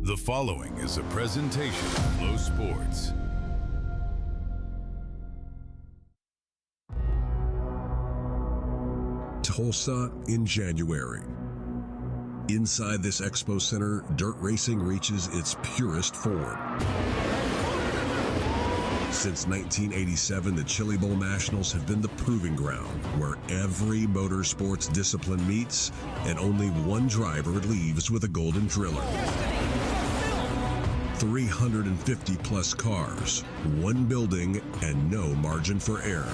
The following is a presentation of Flow Sports. Tulsa in January. Inside this expo center, dirt racing reaches its purest form. Since 1987, the Chili Bowl Nationals have been the proving ground where every motorsports discipline meets and only one driver leaves with a golden driller. 350 plus cars, one building, and no margin for error.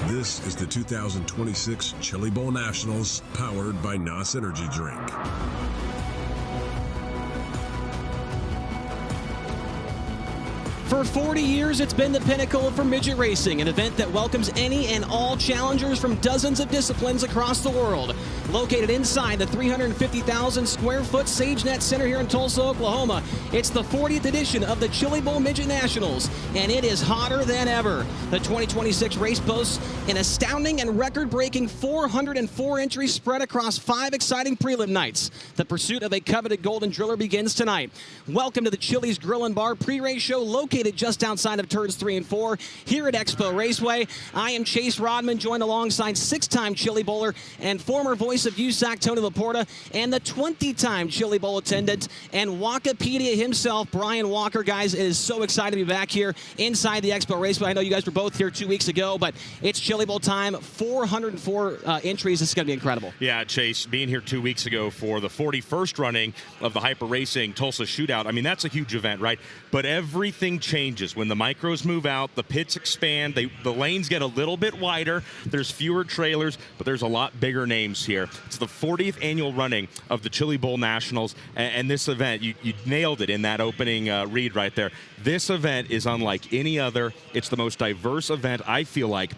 This is the 2026 Chili Bowl Nationals, powered by NOS Energy Drink. For 40 years, it's been the pinnacle for midget racing, an event that welcomes any and all challengers from dozens of disciplines across the world. Located inside the 350,000 square foot SageNet Center here in Tulsa, Oklahoma, it's the 40th edition of the Chili Bowl Midget Nationals, and it is hotter than ever. The 2026 race boasts an astounding and record-breaking 404 entries spread across 5 exciting prelim nights. The pursuit of a coveted golden driller begins tonight. Welcome to the Chili's Grill and Bar pre-race show located just outside of turns 3 and 4 here at Expo Raceway. I am Chase Rodman, joined alongside 6-time Chili Bowler and former voice of USAC Tony Laporta, and the 20-time Chili Bowl attendant and Walkapedia himself, Brian Walker. Guys, it is so exciting to be back here inside the Expo Raceway. I know you guys were both here 2 weeks ago, but it's Chili Bowl time. 404 entries. This is going to be incredible. Yeah, Chase, being here 2 weeks ago for the 41st running of the Hyper Racing Tulsa Shootout, I mean, that's a huge event, right? But everything changes when the micros move out, the pits expand, the lanes get a little bit wider, there's fewer trailers, but there's a lot bigger names here. It's the 40th annual running of the Chili Bowl Nationals, and this event, you nailed it in that opening read right there. This event is unlike any other. It's the most diverse event, I feel like,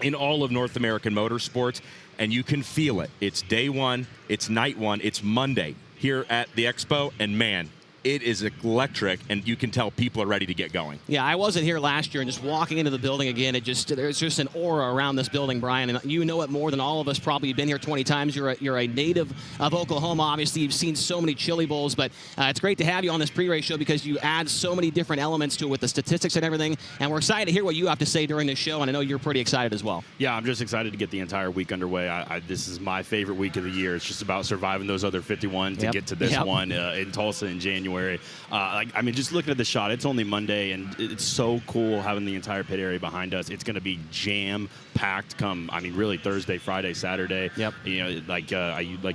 in all of North American motorsports, and you can feel it. It's day one, it's night one, it's Monday here at the Expo, and man, it is electric, and you can tell people are ready to get going. Yeah, I wasn't here last year, and just walking into the building again, there's just an aura around this building, Brian, and you know it more than all of us. Probably you've been here 20 times. You're a native of Oklahoma. Obviously, you've seen so many Chili Bowls, but it's great to have you on this pre-race show because you add so many different elements to it with the statistics and everything, and we're excited to hear what you have to say during this show, and I know you're pretty excited as well. Yeah, I'm just excited to get the entire week underway. This is my favorite week of the year. It's just about surviving those other 51 to get to this one in Tulsa in January. I mean, just looking at the shot, it's only Monday, and it's so cool having the entire pit area behind us. It's going to be jam-packed come, I mean, really Thursday, Friday, Saturday. Yep. You know, like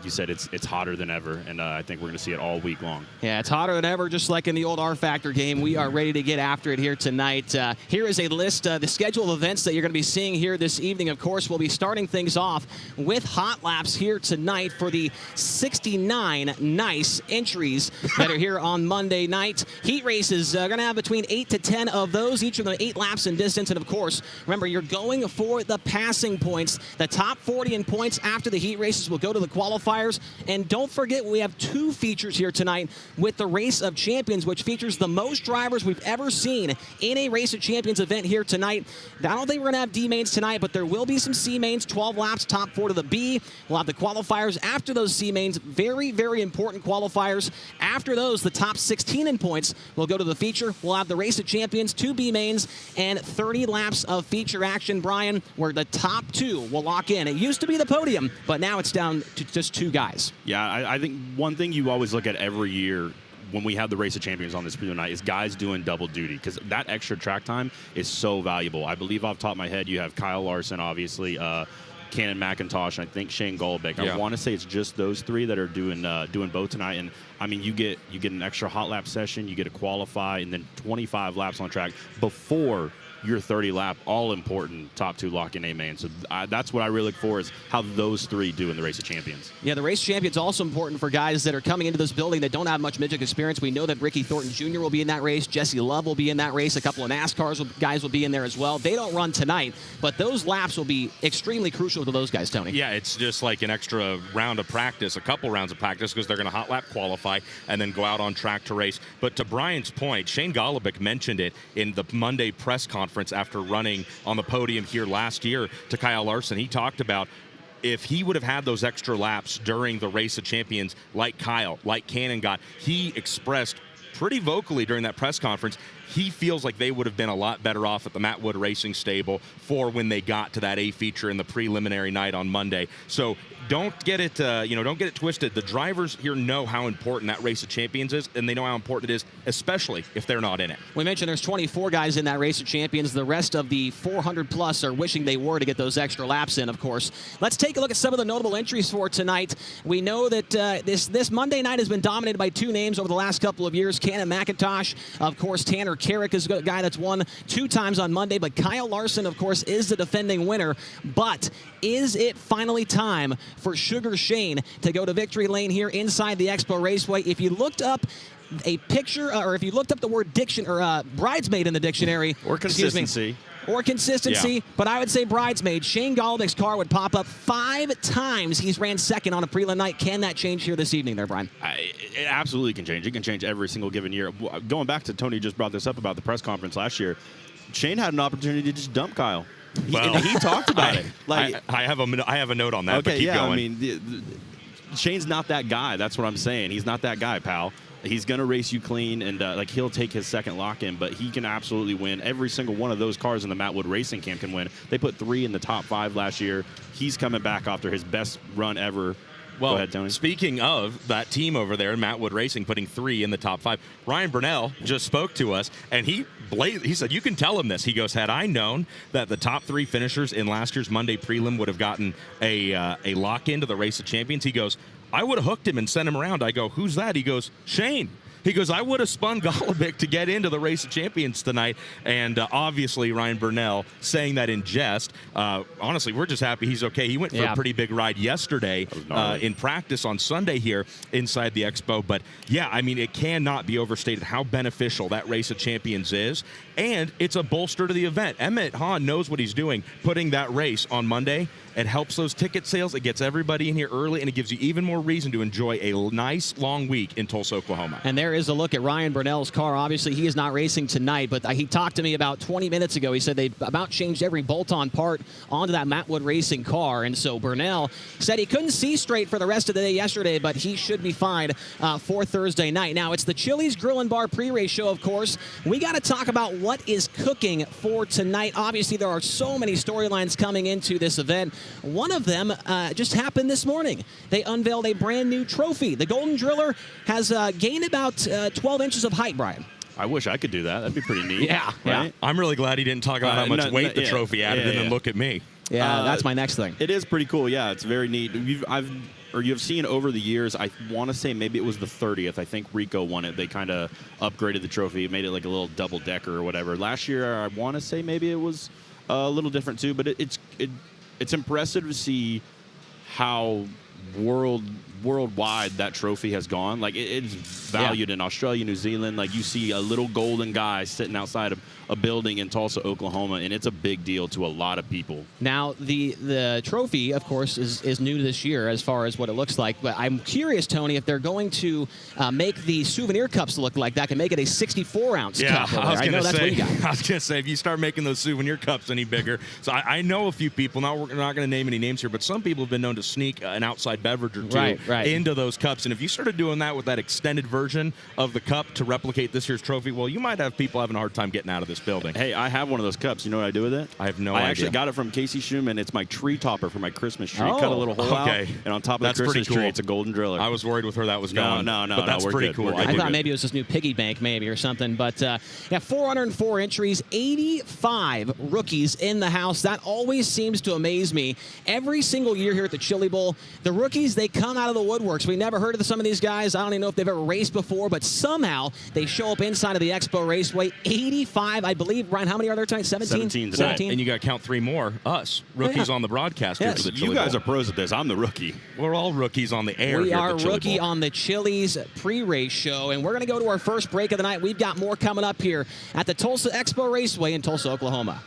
you said, it's hotter than ever, and I think we're going to see it all week long. Yeah, it's hotter than ever, just like in the old R-Factor game. We are ready to get after it here tonight. Here is a list, the schedule of events that you're going to be seeing here this evening. Of course, we'll be starting things off with hot laps here tonight for the 69 nice entries that are here on Monday night. Heat races are going to have between 8 to 10 of those, each of them 8 laps in distance. And of course, remember, you're going for the passing points. The top 40 in points after the heat races will go to the qualifiers. And don't forget, we have 2 features here tonight with the Race of Champions, which features the most drivers we've ever seen in a Race of Champions event here tonight. I don't think we're going to have D mains tonight, but there will be some C mains, 12 laps, top 4 to the B. We'll have the qualifiers after those C mains, very, very important qualifiers. After those, the top 16 in points will go to the feature. We'll have the Race of Champions, 2 B mains, and 30 laps of feature action, Brian, where the top 2 will lock in. It used to be the podium, but now it's down to just 2 guys. Yeah, I think one thing you always look at every year when we have the Race of Champions on this preview night is guys doing double duty, because that extra track time is so valuable. I believe off the top of my head, you have Kyle Larson, obviously, Cannon McIntosh, and I think Shane Golobic. Yeah. I want to say it's just those 3 that are doing both tonight. And I mean, you get an extra hot lap session, you get to qualify, and then 25 laps on track before your 30 lap, all important top 2 lock-in A main. So that's what I really look for, is how those 3 do in the Race of Champions. Yeah, the Race of Champions also important for guys that are coming into this building that don't have much midget experience. We know that Ricky Thornton Jr. will be in that race. Jesse Love will be in that race. A couple of NASCAR guys will be in there as well. They don't run tonight, but those laps will be extremely crucial to those guys, Tony. Yeah, it's just like an extra round of practice, a couple rounds of practice, because they're going to hot lap qualify and then go out on track to race. But to Brian's point, Shane Golobic mentioned it in the Monday press conference after running on the podium here last year to Kyle Larson. He talked about if he would have had those extra laps during the Race of Champions, like Kyle, like Cannon got, he expressed pretty vocally during that press conference, he feels like they would have been a lot better off at the Matt Wood Racing stable for when they got to that A feature in the preliminary night on Monday. So don't get it, don't get it twisted. The drivers here know how important that Race of Champions is, and they know how important it is, especially if they're not in it. We mentioned there's 24 guys in that Race of Champions. The rest of the 400 plus are wishing they were to get those extra laps in, of course. Let's take a look at some of the notable entries for tonight. We know that this Monday night has been dominated by two names over the last couple of years. Cannon McIntosh, of course, Tanner Carrick is a guy that's won 2 times on Monday, but Kyle Larson, of course, is the defending winner. But is it finally time for Sugar Shane to go to victory lane here inside the Expo Raceway? If you looked up a picture, or if you looked up the word bridesmaid in the dictionary, or consistency. Yeah. But I would say bridesmaid. Shane Golovich's car would pop up 5 times. He's ran second on a prelim night. Can that change here this evening there, Brian? It absolutely can change. It can change every single given year. Going back to Tony just brought this up about the press conference last year, Shane had an opportunity to just dump Kyle. Well, he talked about it. Like I have a note on that. Okay, but keep going. I mean, Shane's not that guy. That's what I'm saying. He's not that guy, pal. He's going to race you clean, and he'll take his second lock-in, but he can absolutely win. Every single one of those cars in the Matt Wood Racing Camp can win. They put 3 in the top 5 last year. He's coming back after his best run ever. Well, go ahead, Tony. Speaking of that team over there, Matt Wood Racing putting 3 in the top 5, Ryan Burnell just spoke to us, and he said, you can tell him this. He goes, had I known that the top 3 finishers in last year's Monday prelim would have gotten a lock into the Race of Champions, he goes, I would have hooked him and sent him around. I go, who's that? He goes, Shane. He goes, I would have spun Golovic to get into the Race of Champions tonight. And obviously, Ryan Burnell saying that in jest. Honestly, we're just happy he's okay. He went for a pretty big ride yesterday in practice on Sunday here inside the Expo. But, yeah, I mean, it cannot be overstated how beneficial that Race of Champions is. And it's a bolster to the event. Emmett Hahn knows what he's doing, putting that race on Monday. It helps those ticket sales. It gets everybody in here early, and it gives you even more reason to enjoy a nice, long week in Tulsa, Oklahoma. And there is a look at Ryan Burnell's car. Obviously, he is not racing tonight, but he talked to me about 20 minutes ago. He said they about changed every bolt-on part onto that Matt Wood Racing car, and so Burnell said he couldn't see straight for the rest of the day yesterday, but he should be fine for Thursday night. Now, it's the Chili's Grill and Bar pre-race show, of course. We got to talk about what is cooking for tonight. Obviously, there are so many storylines coming into this event. One of them just happened this morning. They unveiled a brand new trophy. The Golden Driller has gained about 12 inches of height, Brian. I wish I could do that. That'd be pretty neat. Yeah, right? I'm really glad he didn't talk about how much weight the trophy added and then look at me. Yeah, that's my next thing. It is pretty cool. Yeah, it's very neat. You've seen over the years, I want to say maybe it was the 30th. I think Rico won it. They kind of upgraded the trophy, made it like a little double-decker or whatever. Last year, I want to say maybe it was a little different too, but it's impressive to see how worldwide that trophy has gone. Like it's valued in Australia, New Zealand. Like you see a little golden guy sitting outside of a building in Tulsa, Oklahoma, and it's a big deal to a lot of people. Now, the trophy, of course, is new this year as far as what it looks like. But I'm curious, Tony, if they're going to make the souvenir cups look like that, can make it a 64-ounce cup. I was going to say, if you start making those souvenir cups any bigger. So I know a few people, we're not going to name any names here, but some people have been known to sneak an outside beverage or two into those cups. And if you started doing that with that extended version of the cup to replicate this year's trophy, well, you might have people having a hard time getting out of this building. Hey, I have one of those cups. You know what I do with it? I have no idea. I actually got it from Casey Schumann. It's my tree topper for my Christmas tree. Cut a little hole out, and on top of the Christmas tree, it's a Golden Driller. I was worried with where that was going. No, but that's pretty cool. I thought maybe it was this new piggy bank maybe or something. But, 404 entries, 85 rookies in the house. That always seems to amaze me. Every single year here at the Chili Bowl, the rookies, they come out of the woodworks. We never heard of some of these guys. I don't even know if they've ever raced before, but somehow they show up inside of the Expo Raceway. 85, I believe. Brian, how many are there tonight? 17 tonight. 17? And you got to count 3 more. Us, rookies on the broadcast here for the Chili You guys Bowl. are pros at this. I'm the rookie. We're all rookies on the air. We here are at the Chili rookie Bowl. on the Chili's pre-race show, and we're going to go to our first break of the night. We've got more coming up here at the Tulsa Expo Raceway in Tulsa, Oklahoma.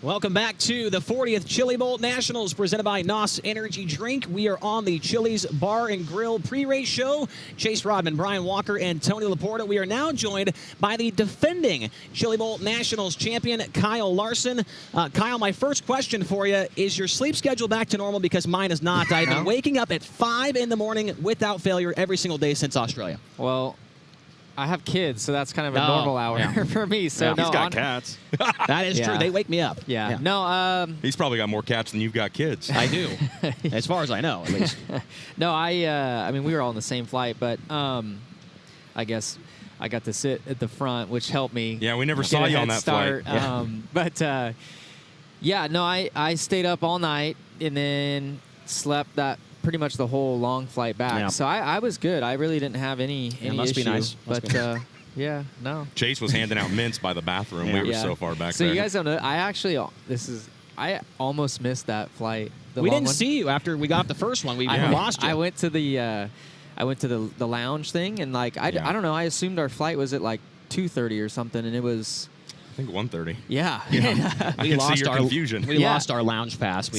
Welcome back to the 40th Chili Bowl Nationals presented by NOS Energy Drink. We are on the Chili's Bar and Grill pre-race show. Chase Rodman, Brian Walker, and Tony Laporta. We are now joined by the defending Chili Bowl Nationals champion, Kyle Larson. Kyle, my first question for you, is your sleep schedule back to normal? Because mine is not. I've been waking up at 5 in the morning without failure every single day since Australia. Well, I have kids, so that's kind of a normal hour for me. So he's got cats. That is true. They wake me up. Yeah. No. He's probably got more cats than you've got kids. I do, as far as I know, at least. No, I mean, we were all on the same flight, but I guess I got to sit at the front, which helped me. Yeah, we never saw you on that start. flight. But yeah, no, I stayed up all night and then slept that pretty much the whole long flight back. Yeah. So I was good. I really didn't have any must issue. be nice. But yeah, no. Chase was handing out mints by the bathroom. We were so far back so there. You guys don't know. I almost missed that flight. We didn't see you after we got off the first one. We lost you. I went to the lounge thing, and I don't know. I assumed our flight was at like 2:30 or something, and it was. I think 1:30. Yeah. We lost our confusion. We lost our lounge pass.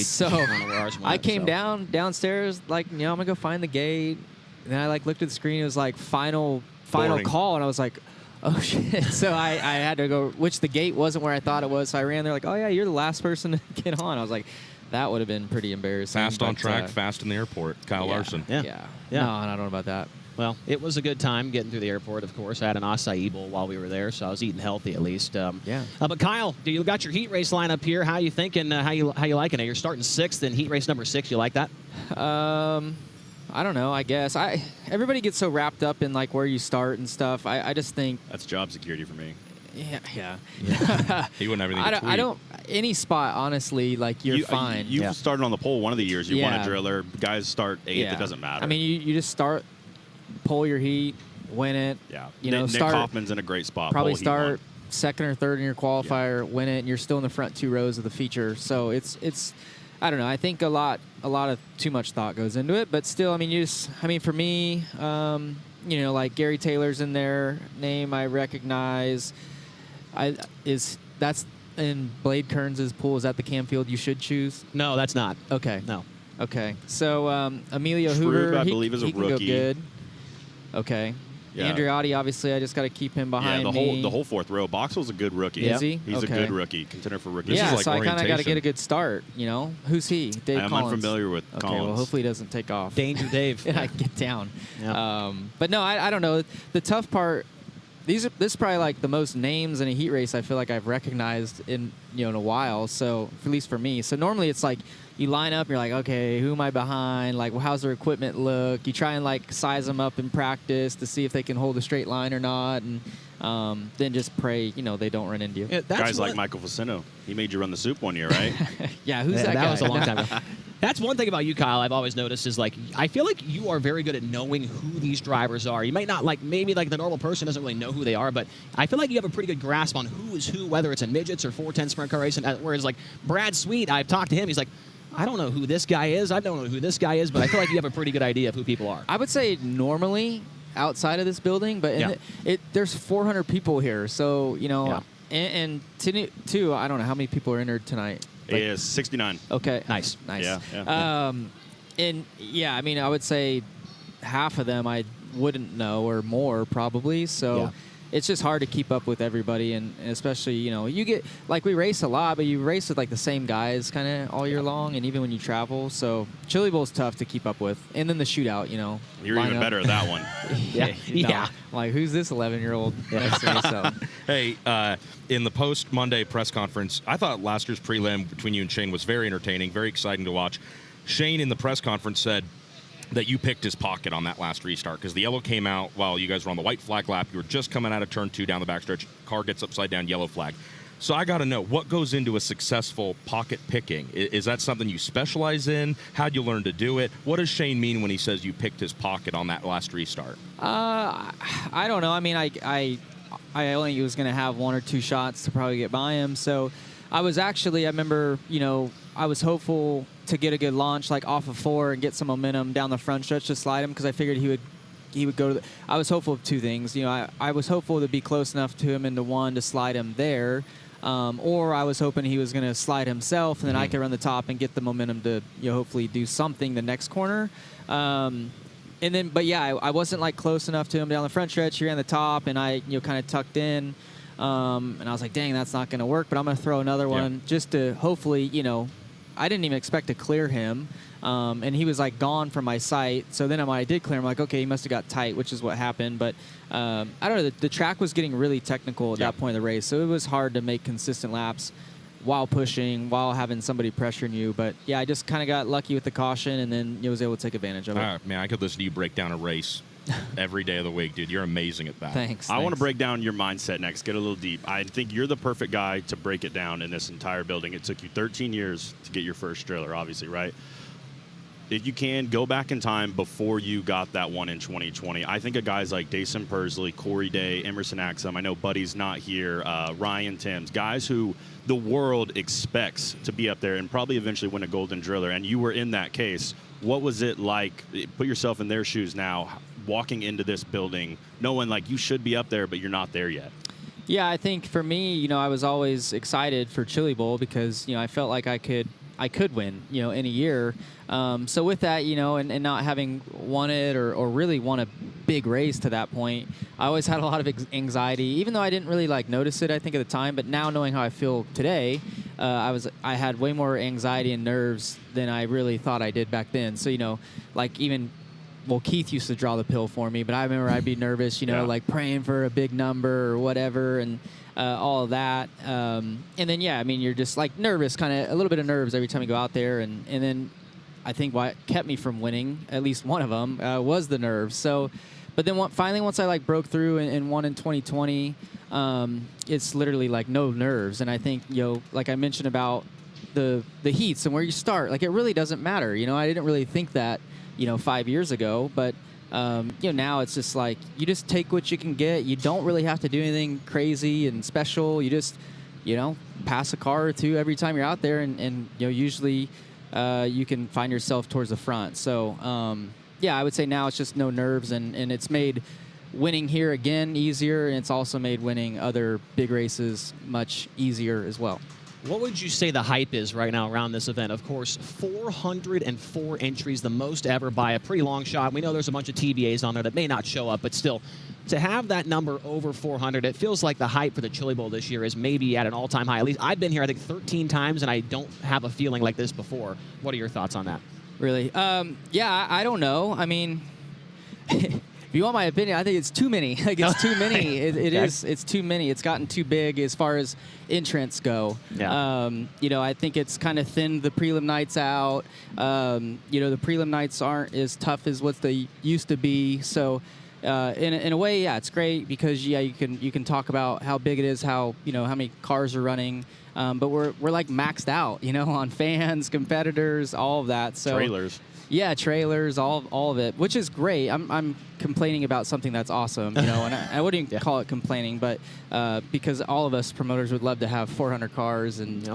I came downstairs, I'm gonna go find the gate, and then I looked at the screen. It was like final call, and I was like, oh shit. So I had to go, which the gate wasn't where I thought it was. So I ran there like, oh yeah, you're the last person to get on. I was like, that would have been pretty embarrassing. Fast on track, fast in the airport. Kyle Larson. Yeah. No, I don't know about that. Well, it was a good time getting through the airport, of course. I had an acai bowl while we were there, so I was eating healthy at least. But Kyle, you got your heat race lineup here. How you thinking? How you liking it? You're starting 6th in heat race number 6. You like that? I don't know. I guess everybody gets so wrapped up in where you start and stuff. I just think that's job security for me. Yeah. He wouldn't have anything to tweet. I don't. Any spot, honestly, you're fine. You started on the pole one of the years. You won a driller. Guys start 8th. It doesn't matter. I mean, you just start, pull your heat, win it. Yeah. Nick Hoffman's in a great spot. Probably start 2nd or 3rd in your qualifier, win it, and you're still in the front 2 rows of the feature. So it's. I don't know. I think a lot of too much thought goes into it, but still, for me, Gary Taylor's in their name. I recognize. That's in Blade Kearns' pool. Is that the Cam Field you should choose? No, that's not. Okay. No. Okay. So Emilio Shrube, Hoover, I believe, is a he can rookie. Go good. Okay. Yeah. Andriotti, obviously, I just got to keep him behind me. The whole 4th row. Boxell's a good rookie. Is he? He's a good rookie. Contender for rookie. Yeah, This is so I kind of got to orientation. get a good start. Who's he? Dave I'm Collins. unfamiliar with Okay, Collins. well, hopefully he doesn't take off. Danger Dave. I get down. Yeah. But no, I don't know. The tough part. This is probably the most names in a heat race I feel like I've recognized in a while. So at least for me. So normally it's you line up, you're like, okay, who am I behind? How's their equipment look? You try and size them up in practice to see if they can hold a straight line or not, and then just pray, they don't run into you. Yeah, Guys like Michael Facino. He made you run the soup one year, right? Yeah, who's that guy? That was a long time ago. That's one thing about you, Kyle, I've always noticed is I feel like you are very good at knowing who these drivers are. You might not maybe the normal person doesn't really know who they are, but I feel like you have a pretty good grasp on who is who, whether it's in midgets or 410 sprint car racing. Whereas Brad Sweet, I've talked to him, he's like, I don't know who this guy is. I don't know who this guy is, but I feel like you have a pretty good idea of who people are. I would say normally outside of this building, but there's 400 people here, so and too, I don't know how many people are entered tonight. It is 69. Okay, nice. Yeah. And I would say half of them I wouldn't know or more probably. So. Yeah. It's just hard to keep up with everybody, and especially, you get, like, we race a lot, but you race with, like, the same guys kind of all year long, and even when you travel. So Chili Bowl's tough to keep up with. And then the shootout, You're even better at that one. Yeah. Like, who's this 11-year-old next to me? So. Hey, in the post-Monday press conference, I thought last year's prelim between you and Shane was very entertaining, very exciting to watch. Shane in the press conference said that you picked his pocket on that last restart because the yellow came out while you guys were on the white flag lap. You were just coming out of turn 2 down the backstretch. Car gets upside down, yellow flag. So I got to know, what goes into a successful pocket picking? Is that something you specialize in? How'd you learn to do it? What does Shane mean when he says you picked his pocket on that last restart? I don't know. I mean, I only was going to have 1 or 2 shots to probably get by him. So I remember, I was hopeful to get a good launch, like off of 4 and get some momentum down the front stretch to slide him, because I figured he would go to I was hopeful of 2 things. I was hopeful to be close enough to him into 1 to slide him there, or I was hoping he was going to slide himself, and then I could run the top and get the momentum to hopefully do something the next corner. And then, but yeah, I wasn't like close enough to him down the front stretch. He ran the top, and I kind of tucked in, and I was like, dang, that's not going to work. But I'm going to throw another one just to hopefully, I didn't even expect to clear him, and he was like gone from my sight. So then when I did clear him, like, okay, he must have got tight, which is what happened. But I don't know, the track was getting really technical at that point of the race, so it was hard to make consistent laps while pushing, while having somebody pressuring you. But yeah, I just kind of got lucky with the caution, and then was able to take advantage of it. Man, I could listen to you break down a race every day of the week, dude. You're amazing at that. Thanks. I want to break down your mindset next, get a little deep. I think you're the perfect guy to break it down in this entire building. It took you 13 years to get your first trailer, obviously, right? If you can, go back in time before you got that one in 2020. I think of guys like Dason Persley, Corey Day, Emerson Axum. I know Buddy's not here, Ryan Timms, guys who the world expects to be up there and probably eventually win a golden driller. And you were in that case. What was it like? Put yourself in their shoes now, walking into this building, knowing like you should be up there, but you're not there yet. Yeah, I think for me, I was always excited for Chili Bowl because, I felt like I could win, in a year. So with that, and not having won it or really won a big race to that point, I always had a lot of anxiety, even though I didn't really notice it, I think, at the time. But now knowing how I feel today, I had way more anxiety and nerves than I really thought I did back then. So, Keith used to draw the pill for me, but I remember I'd be nervous, like praying for a big number or whatever, and all of that. And then, you're just like nervous, kind of a little bit of nerves every time you go out there. And then I think what kept me from winning, at least one of them, was the nerves. So, but then finally, once I broke through and won in 2020, it's literally no nerves. And I think, like I mentioned about the heats and where you start, it really doesn't matter. I didn't really think that, 5 years ago, but now it's just you just take what you can get. You don't really have to do anything crazy and special. You just, pass a car or 2 every time you're out there, and usually you can find yourself towards the front. So, I would say now it's just no nerves, and it's made winning here again easier, and it's also made winning other big races much easier as well. What would you say the hype is right now around this event? Of course, 404 entries, the most ever by a pretty long shot. We know there's a bunch of TBAs on there that may not show up, but still, to have that number over 400, it feels like the hype for the Chili Bowl this year is maybe at an all-time high. At least I've been here, I think, 13 times, and I don't have a feeling like this before. What are your thoughts on that? Really? I don't know. I mean, if you want my opinion, I think it's too many. It's too many. It's too many. It's gotten too big as far as entrants go. Yeah. I think it's kind of thinned the prelim nights out. The prelim nights aren't as tough as what they used to be. So, in a way, it's great because you can talk about how big it is, how many cars are running. But we're maxed out, on fans, competitors, all of that. So trailers. Yeah, trailers, all of it, which is great. I'm complaining about something that's awesome, and I wouldn't even call it complaining, but because all of us promoters would love to have 400 cars and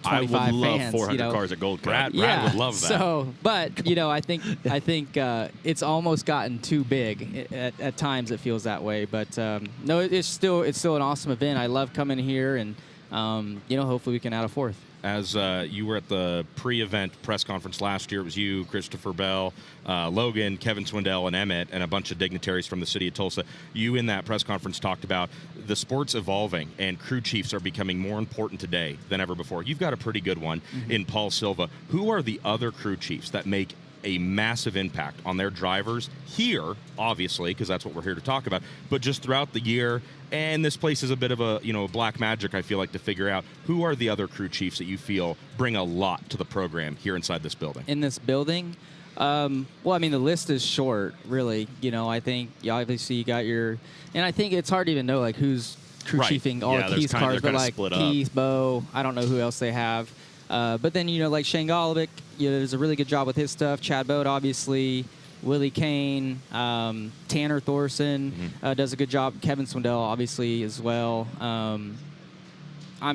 25 I would love fans, 400 cars at Gold Cup. Brad would love that. So, but I think it's almost gotten too big. At times, it feels that way. But no, it's still an awesome event. I love coming here, and hopefully we can add a 4th. as you were at the pre-event press conference last year. It was you, Christopher Bell, Logan, Kevin Swindell, and Emmett, and a bunch of dignitaries from the city of Tulsa. You in that press conference talked about the sport's evolving and crew chiefs are becoming more important today than ever before. You've got a pretty good one in Paul Silva. Who are the other crew chiefs that make a massive impact on their drivers here, obviously, because that's what we're here to talk about, but just throughout the year? And this place is a bit of a, black magic, I feel like, to figure out who are the other crew chiefs that you feel bring a lot to the program here inside this building. In this building? Well, I mean, the list is short, really. I think obviously you got your, and I think it's hard to even know like who's crew chiefing all of Keith's cars, but like Keith, Bo, I don't know who else they have. But then, like Shane Golovic, does a really good job with his stuff. Chad Bode, obviously. Willie Kane, Tanner Thorson does a good job. Kevin Swindell, obviously, as well. I'm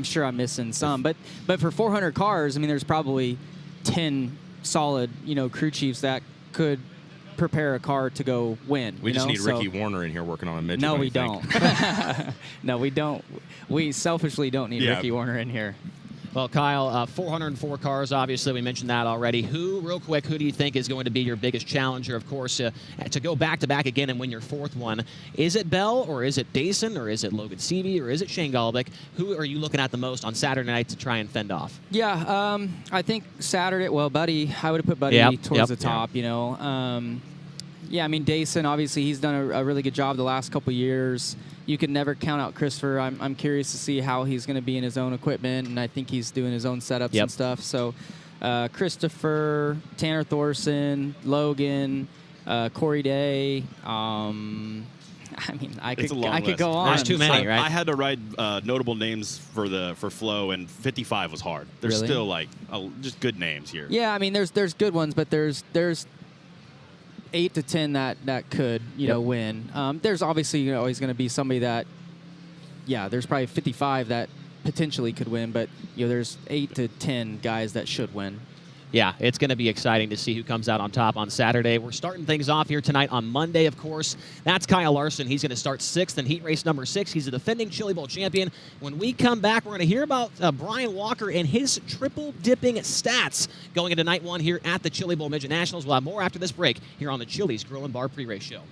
sure I'm missing some. But for 400 cars, I mean, there's probably 10 solid, crew chiefs that could prepare a car to go win. We just need Ricky Warner in here working on a midget. No, we don't. No, we don't. We selfishly don't need Ricky Warner in here. Well, Kyle, 404 cars, obviously. We mentioned that already. Real quick, who do you think is going to be your biggest challenger, of course, to go back-to-back again and win your fourth one? Is it Bell, or is it Dason, or is it Logan Seavey, or is it Shane Golovic? Who are you looking at the most on Saturday night to try and fend off? Yeah, I think Saturday, well, Buddy, I would have put Buddy towards the top, Yeah, I mean, Dason, obviously, he's done a really good job the last couple years. You can never count out Christopher. I'm curious to see how he's going to be in his own equipment, and I think he's doing his own setups and stuff. So Christopher, Tanner Thorson, Logan, Corey Day. I mean, I could go on. There's too many, right? I had to write notable names for Flo, and 55 was hard. There's still just good names here. Yeah, I mean, there's good ones, but there's 8 to 10 that could win. There's obviously always going to be somebody that, there's probably 55 that potentially could win, but there's 8 to 10 guys that should win. Yeah, it's going to be exciting to see who comes out on top on Saturday. We're starting things off here tonight on Monday, of course. That's Kyle Larson. He's going to start 6th in heat race number 6. He's a defending Chili Bowl champion. When we come back, we're going to hear about Brian Walker and his triple-dipping stats going into night 1 here at the Chili Bowl Midget Nationals. We'll have more after this break here on the Chili's Grill and Bar Pre-Race Show.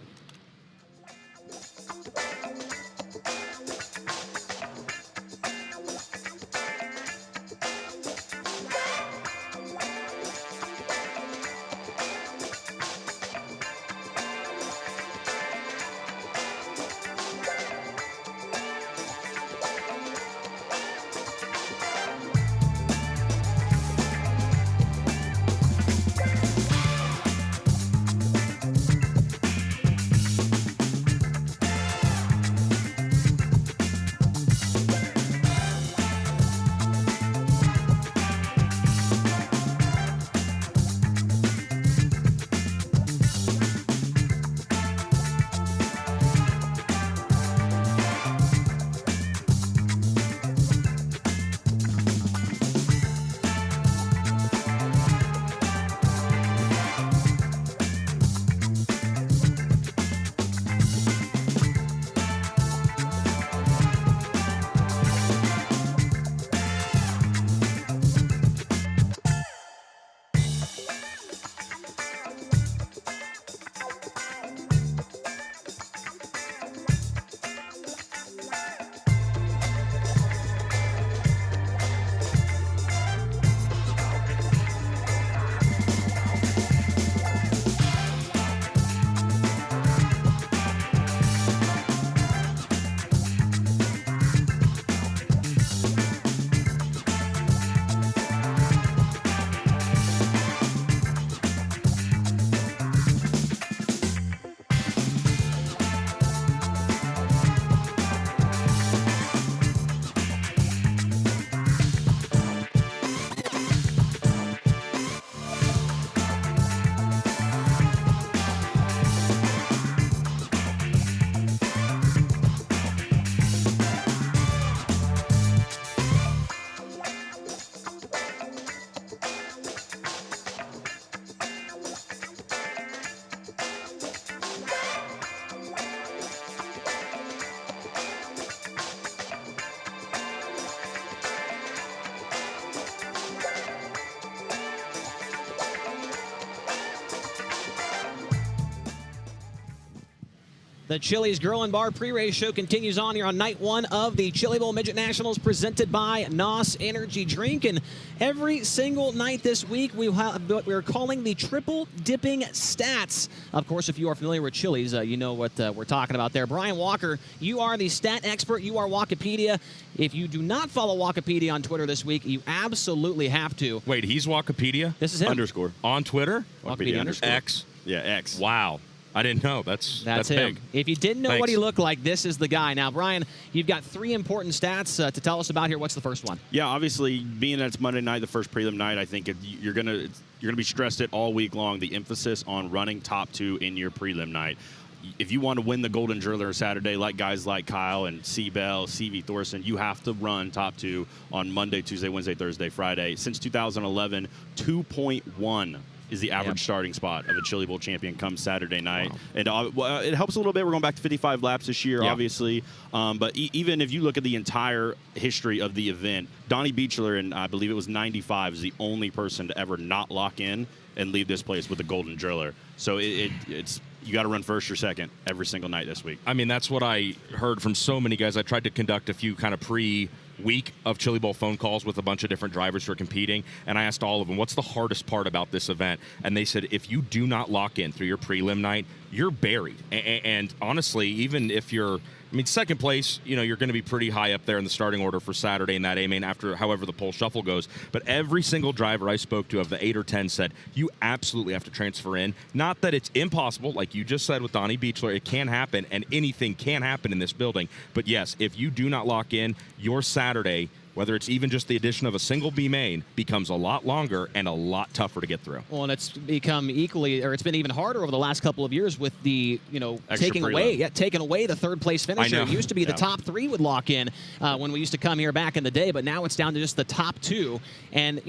The Chili's Grill and Bar pre-race show continues on here on night one of the Chili Bowl Midget Nationals presented by NOS Energy Drink. And every single night this week, we're calling the triple dipping stats. Of course, if you are familiar with Chili's, you know what we're talking about there. Brian Walker, you are the stat expert. You are Wikipedia. If you do not follow Wikipedia on Twitter this week, you absolutely have to. Wait, he's Wikipedia? This is him. Underscore. On Twitter? Wikipedia underscore. X? Yeah, X. Wow. I didn't know. That's him. big. If you didn't know Thanks. what he looked like, this is the guy. Now, Brian, you've got 3 important stats to tell us about here. What's the first one? Yeah, obviously, being that it's Monday night, the first prelim night, I think you're gonna be stressed it all week long. The emphasis on running top 2 in your prelim night. If you want to win the Golden Driller Saturday, like guys like Kyle and C-Bell, CV Thorson, you have to run top 2 on Monday, Tuesday, Wednesday, Thursday, Friday. Since 2011, 2.1 is the average starting spot of a Chili Bowl champion come Saturday night. Wow. And it helps a little bit. We're going back to 55 laps this year, obviously. But even if you look at the entire history of the event, Donnie Beechler, in I believe it was 95, is the only person to ever not lock in and leave this place with a Golden Driller. So it's you got to run first or second every single night this week. I mean, that's what I heard from so many guys. I tried to conduct a few kind of pre-week of Chili Bowl phone calls with a bunch of different drivers who are competing, and I asked all of them, what's the hardest part about this event? And they said, if you do not lock in through your prelim night, you're buried. And honestly, even if you're, second place, you're going to be pretty high up there in the starting order for Saturday in that A main after however the pole shuffle goes. But every single driver I spoke to of the 8 or 10 said, you absolutely have to transfer in. Not that it's impossible, like you just said with Donnie Beechler, it can happen, and anything can happen in this building. But yes, if you do not lock in, your Saturday, whether it's even just the addition of a single B main, becomes a lot longer and a lot tougher to get through. Well, and it's become it's been even harder over the last couple of years with the, taking away the third place finisher. It used to be the top 3 would lock in when we used to come here back in the day, but now it's down to just the top 2. And,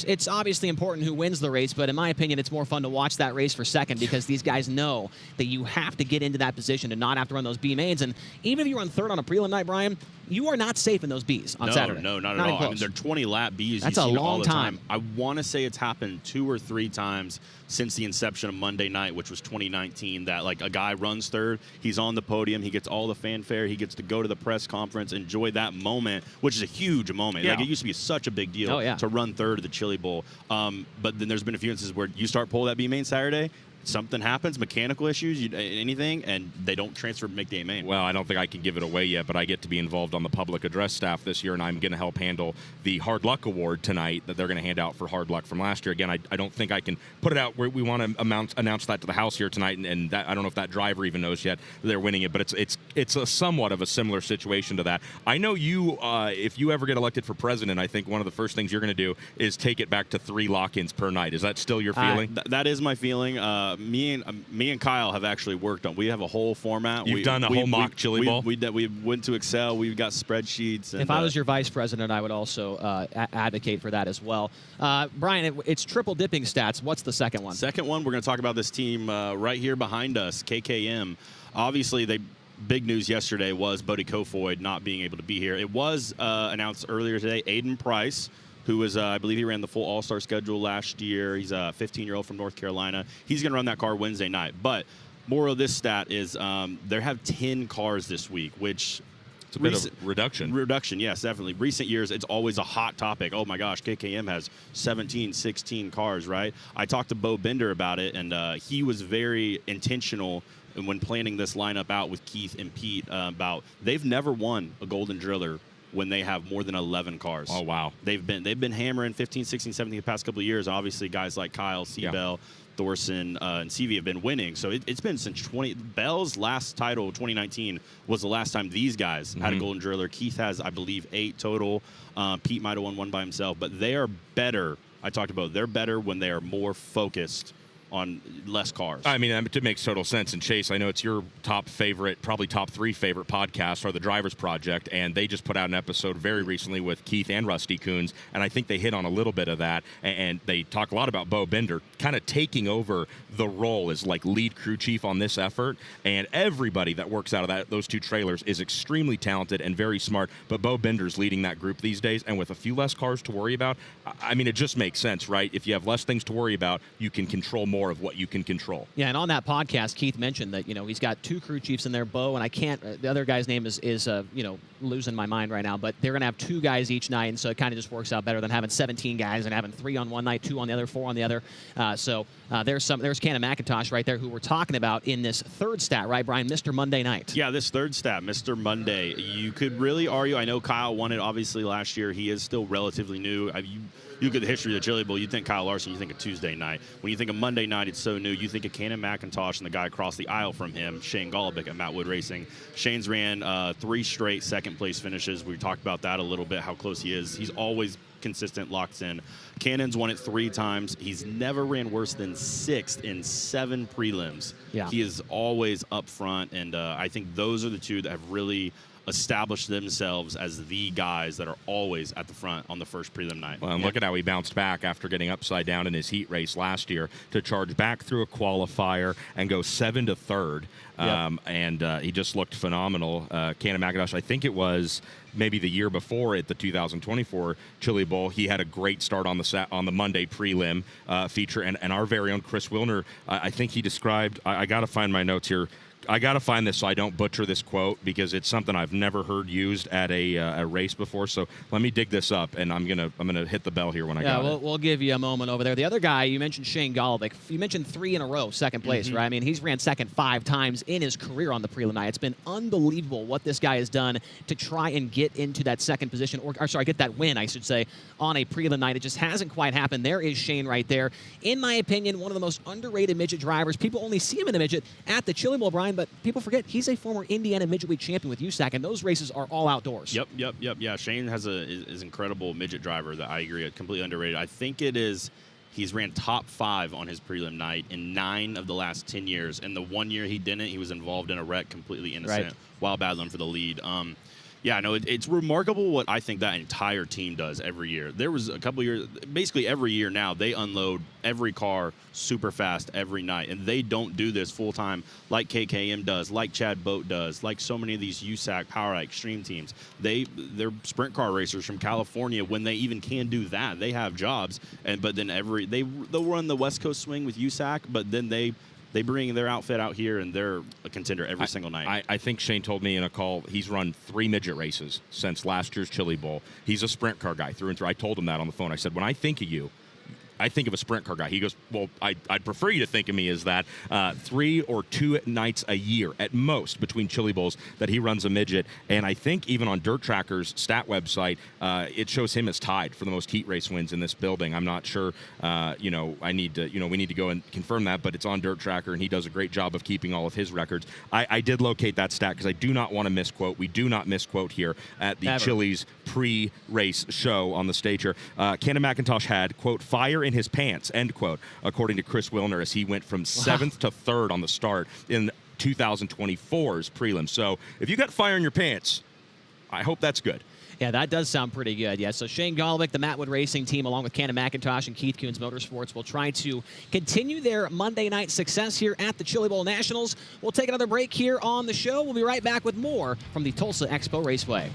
it's obviously important who wins the race, but in my opinion, it's more fun to watch that race for second because these guys know that you have to get into that position to not have to run those B mains. And even if you run third on a prelim night, Brian, you are not safe in those Bs on Saturday. No, not at all. They're 20-lap Bs. That's a long time. I want to say it's happened 2 or 3 times since the inception of Monday night, which was 2019, that like a guy runs third, he's on the podium, he gets all the fanfare, he gets to go to the press conference, enjoy that moment, which is a huge moment. Like it used to be such a big deal to run third of the Chili Bowl. But then there's been a few instances where you start pulling that B main Saturday, something happens, mechanical issues, anything, and they don't transfer to make the A main. Well, I don't think I can give it away yet, but I get to be involved on the public address staff this year, and I'm going to help handle the Hard Luck Award tonight that they're going to hand out for hard luck from last year. Again, I don't think I can put it out where we want to announce that to the house here tonight, and that, I don't know if that driver even knows yet that they're winning it, but it's a somewhat of a similar situation to that. I know you, if you ever get elected for president, I think one of the first things you're going to do is take it back to 3 lock-ins per night. Is that still your feeling? That is my feeling. Me and Kyle have actually worked on. We have a whole format. You've done a whole mock Chili Bowl. We went to Excel. We've got spreadsheets. And, if I was your vice president, I would also advocate for that as well. Brian, it's triple dipping stats. What's the second one? Second one, we're going to talk about this team right here behind us, KKM. Obviously, big news yesterday was Bodie Kofoid not being able to be here. It was announced earlier today. Aiden Price, who was, I believe he ran the full all-star schedule last year. He's a 15-year-old from North Carolina. He's going to run that car Wednesday night. But moral of this stat is they have 10 cars this week, which it's a bit of reduction. Reduction, yes, definitely. Recent years, it's always a hot topic. Oh, my gosh, KKM has 17, 16 cars, right? I talked to Bo Bender about it, and he was very intentional when planning this lineup out with Keith and Pete about they've never won a Golden Driller when they have more than 11 cars. Oh, wow. They've been hammering 15, 16, 17 the past couple of years. Obviously, guys like Kyle, C-Bell, Thorson, and CV have been winning. So it's been since Bell's last title, 2019, was the last time these guys had a Golden Driller. Keith has, I believe, 8 total. Pete might have won 1 by himself. But they are better. I talked about they're better when they are more focused on less cars. I mean, it makes total sense. And Chase, I know it's your top favorite, probably top 3 favorite podcasts are the Drivers Project, and they just put out an episode very recently with Keith and Rusty Coons, and I think they hit on a little bit of that, and they talk a lot about Bo Bender kind of taking over the role as like lead crew chief on this effort, and everybody that works out of those 2 trailers is extremely talented and very smart, but Bo Bender's leading that group these days, and with a few less cars to worry about, I mean, it just makes sense, right? If you have less things to worry about, you can control more more of what you can control. Yeah, and on that podcast, Keith mentioned that, he's got 2 crew chiefs in there, Bo, and I can't, the other guy's name is losing my mind right now, but they're going to have 2 guys each night, and so it kind of just works out better than having 17 guys and having 3 on one night, 2 on the other, 4 on the other. There's Cannon McIntosh right there who we're talking about in this third stat, right, Brian? Mr. Monday Night. Yeah, this third stat, Mr. Monday. You could really argue, I know Kyle won it obviously last year. He is still relatively new. You look at the history of the Chili Bowl, you think Kyle Larson, you think of Tuesday night. When you think of Monday night, it's so new. You think of Cannon McIntosh and the guy across the aisle from him, Shane Golobic at Matt Wood Racing. Shane's ran 3 straight second-place finishes. We talked about that a little bit, how close he is. He's always consistent, locked in. Cannon's won it 3 times. He's never ran worse than 6th in 7 prelims. Yeah. He is always up front, and I think those are the 2 that have really established themselves as the guys that are always at the front on the first prelim night. Well, and look at how he bounced back after getting upside down in his heat race last year to charge back through a qualifier and go 7 to 3rd. And he just looked phenomenal. Cannon McIntosh, I think it was maybe the year before at the 2024 Chili Bowl, he had a great start on the Monday prelim feature. And our very own Chris Wilner, I think he described, I got to find my notes here. I got to find this so I don't butcher this quote because it's something I've never heard used at a race before. So let me dig this up, and I'm gonna hit the bell here when I got it. We'll give you a moment over there. The other guy, you mentioned Shane Golobic. You mentioned 3 in a row, second place, right? I mean, he's ran second 5 times in his career on the prelim night. It's been unbelievable what this guy has done to try and get into that second position, or get that win, I should say, on a prelim night. It just hasn't quite happened. There is Shane right there. In my opinion, one of the most underrated midget drivers. People only see him in the midget at the Chili Bowl, Brian, but people forget he's a former Indiana midget week champion with USAC, and those races are all outdoors. Yep. Yeah, Shane is incredible midget driver that I agree, completely underrated. I think it is. He's ran top 5 on his prelim night in 9 of the last 10 years. And the 1 year he didn't, he was involved in a wreck, completely innocent, while battling for the lead. Yeah, no, it's remarkable what I think that entire team does every year. There was a couple years, basically every year now, they unload every car super fast every night. And they don't do this full time like KKM does, like Chad Boat does, like so many of these USAC Power Extreme teams. They're sprint car racers from California when they even can do that. They have jobs, but then they'll run the West Coast swing with USAC, but then they bring their outfit out here, and they're a contender every single night. I think Shane told me in a call he's run 3 midget races since last year's Chili Bowl. He's a sprint car guy through and through. I told him that on the phone. I said, when I think of you, I think of a sprint car guy. He goes, well, I'd prefer you to think of me as that 3 or 2 nights a year at most between Chili Bowls that he runs a midget. And I think even on Dirt Tracker's stat website, it shows him as tied for the most heat race wins in this building. I'm not sure, we need to go and confirm that, but it's on Dirt Tracker, and he does a great job of keeping all of his records. I did locate that stat because I do not want to misquote. We do not misquote here at the Chili's pre-race show on the stage here. Cannon McIntosh had, quote, fire in his pants, end quote, according to Chris Wilner, as he went from 7th to 3rd on the start in 2024's prelim. So if you got fire in your pants, I hope that's good. Yeah, that does sound pretty good. Yeah, so Shane Golobic, the Matt Wood Racing team, along with Cannon McIntosh and Keith Kunz Motorsports, will try to continue their Monday night success here at the Chili Bowl Nationals. We'll take another break here on the show. We'll be right back with more from the Tulsa Expo Raceway.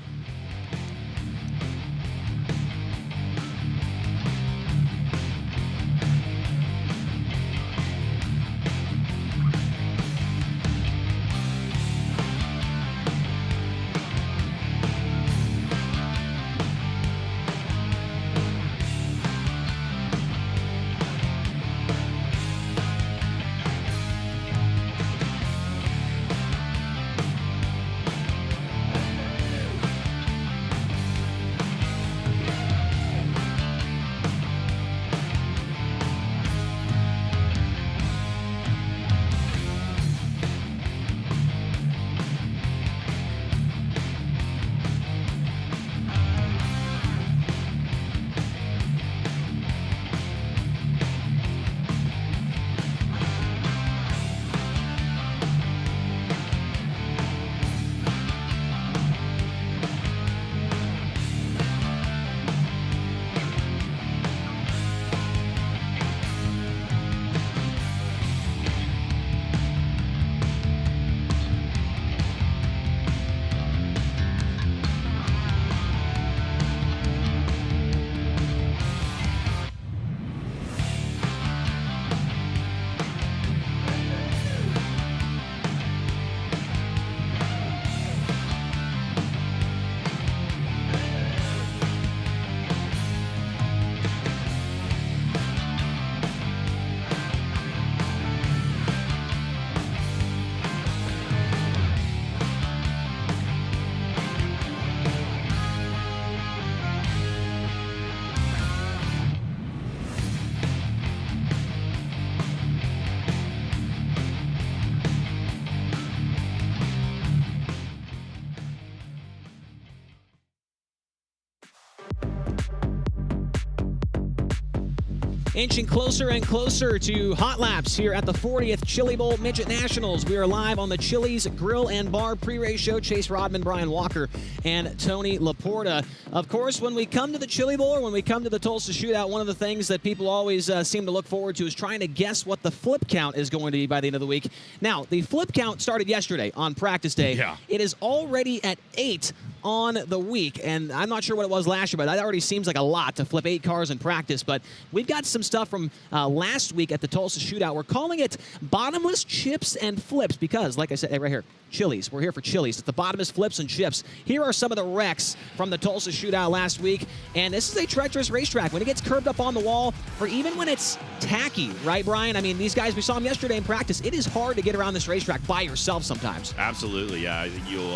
Inching closer and closer to hot laps here at the 40th Chili Bowl Midget Nationals. We are live on the Chili's Grill and Bar pre-race show. Chase Rodman, Brian Walker, and Tony Laporta. Of course, when we come to the Chili Bowl or when we come to the Tulsa Shootout, one of the things that people always seem to look forward to is trying to guess what the flip count is going to be by the end of the week. Now, the flip count started yesterday on practice day. Yeah. It is already at 8 on the week, and I'm not sure what it was last year, but that already seems like a lot to flip 8 cars in practice. But we've got some stuff from last week at the Tulsa Shootout. We're calling it bottomless chips and flips because, like I said, right here, Chili's. We're here for Chili's. It's the bottomless flips and chips. Here are some of the wrecks from the Tulsa Shootout last week, and this is a treacherous racetrack. When it gets curved up on the wall, or even when it's tacky, right, Brian? I mean, these guys, we saw them yesterday in practice. It is hard to get around this racetrack by yourself sometimes. Absolutely, yeah. I think you'll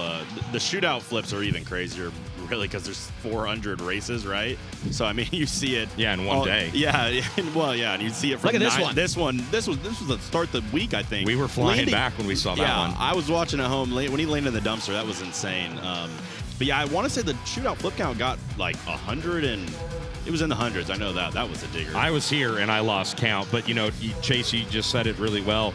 the shootout flips are even crazier, really, because there's 400 races, right? So I mean, you see it. Yeah, in one day. Yeah, well, yeah, and you see it from Look at this one. This was the start of the week, I think. We were flying back when we saw that one. I was watching at home when he landed in the dumpster. That was insane. But yeah, I want to say the shootout flip count got like 100 and. It was in the hundreds. I know that. That was a digger. I was here and I lost count. But, you know, Chase, you just said it really well.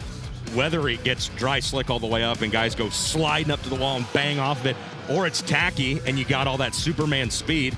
Whether it gets dry slick all the way up and guys go sliding up to the wall and bang off of it, or it's tacky and you got all that Superman speed,